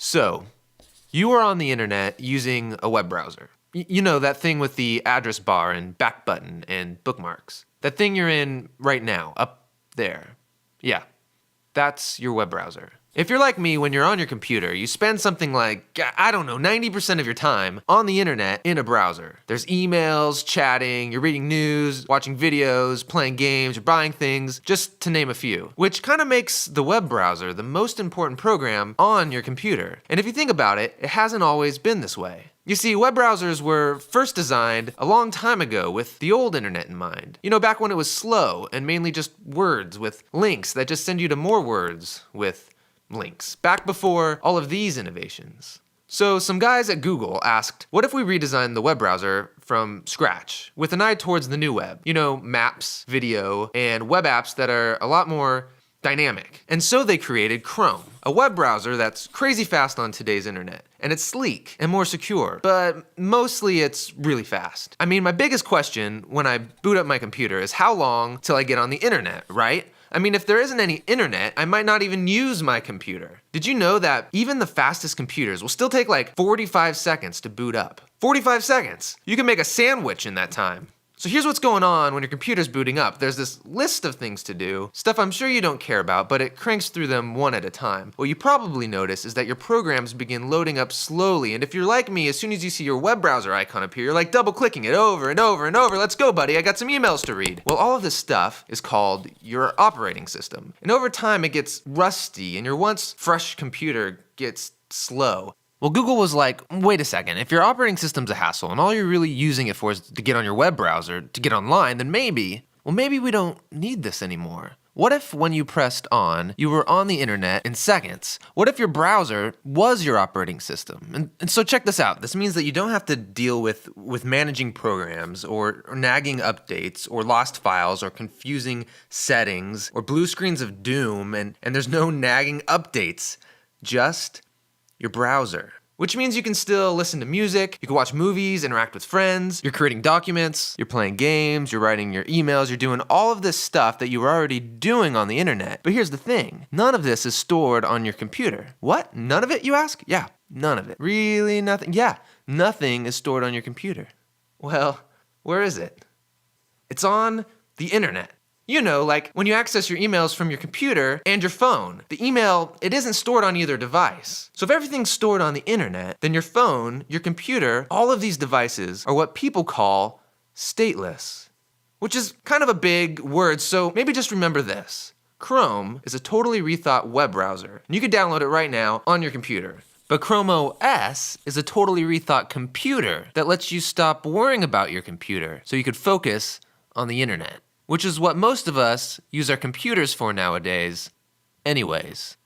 So, you are on the internet using a web browser. You know, that thing with the address bar and back button and bookmarks. That thing you're in right now, up there. Yeah, that's your web browser. If you're like me, when you're on your computer, you spend something like, 90% of your time on the internet in a browser. There's emails, chatting, you're reading news, watching videos, playing games, you're buying things, just to name a few. Which kind of makes the web browser the most important program on your computer. And if you think about it, it hasn't always been this way. You see, web browsers were first designed a long time ago with the old internet in mind. You know, back when it was slow and mainly just words with links that just send you to more words with links, back before all of these innovations. So some guys at Google asked, what if we redesigned the web browser from scratch with an eye towards the new web? You know, maps, video, and web apps that are a lot more dynamic. And so they created Chrome, a web browser that's crazy fast on today's internet. And it's sleek and more secure, but mostly it's really fast. I mean, my biggest question when I boot up my computer is how long till I get on the internet, right? I mean, if there isn't any internet, I might not even use my computer. Did you know that even the fastest computers will still take like 45 seconds to boot up? 45 seconds! You can make a sandwich in that time. So here's what's going on when your computer's booting up. There's this list of things to do, stuff I'm sure you don't care about, but it cranks through them one at a time. What you probably notice is that your programs begin loading up slowly, and if you're like me, as soon as you see your web browser icon appear, you're like double clicking it over and over and over. Let's go, buddy, I got some emails to read. Well, all of this stuff is called your operating system. And over time, it gets rusty, and your once fresh computer gets slow. Well, Google was like, wait a second, if your operating system's a hassle and all you're really using it for is to get on your web browser, to get online, then maybe we don't need this anymore. What if when you pressed on, you were on the internet in seconds? What if your browser was your operating system? And so check this out. This means that you don't have to deal with managing programs or nagging updates or lost files or confusing settings or blue screens of doom and there's no nagging updates. Just your browser. Which means you can still listen to music, you can watch movies, interact with friends, you're creating documents, you're playing games, you're writing your emails, you're doing all of this stuff that you were already doing on the internet. But here's the thing, none of this is stored on your computer. What? None of it, you ask? Yeah, none of it. Really nothing? Yeah, nothing is stored on your computer. Well, where is it? It's on the internet. You know, like when you access your emails from your computer and your phone, the email, it isn't stored on either device. So if everything's stored on the internet, then your phone, your computer, all of these devices are what people call stateless, which is kind of a big word, so maybe just remember this. Chrome is a totally rethought web browser, and you can download it right now on your computer. But Chrome OS is a totally rethought computer that lets you stop worrying about your computer so you could focus on the internet. Which is what most of us use our computers for nowadays anyways.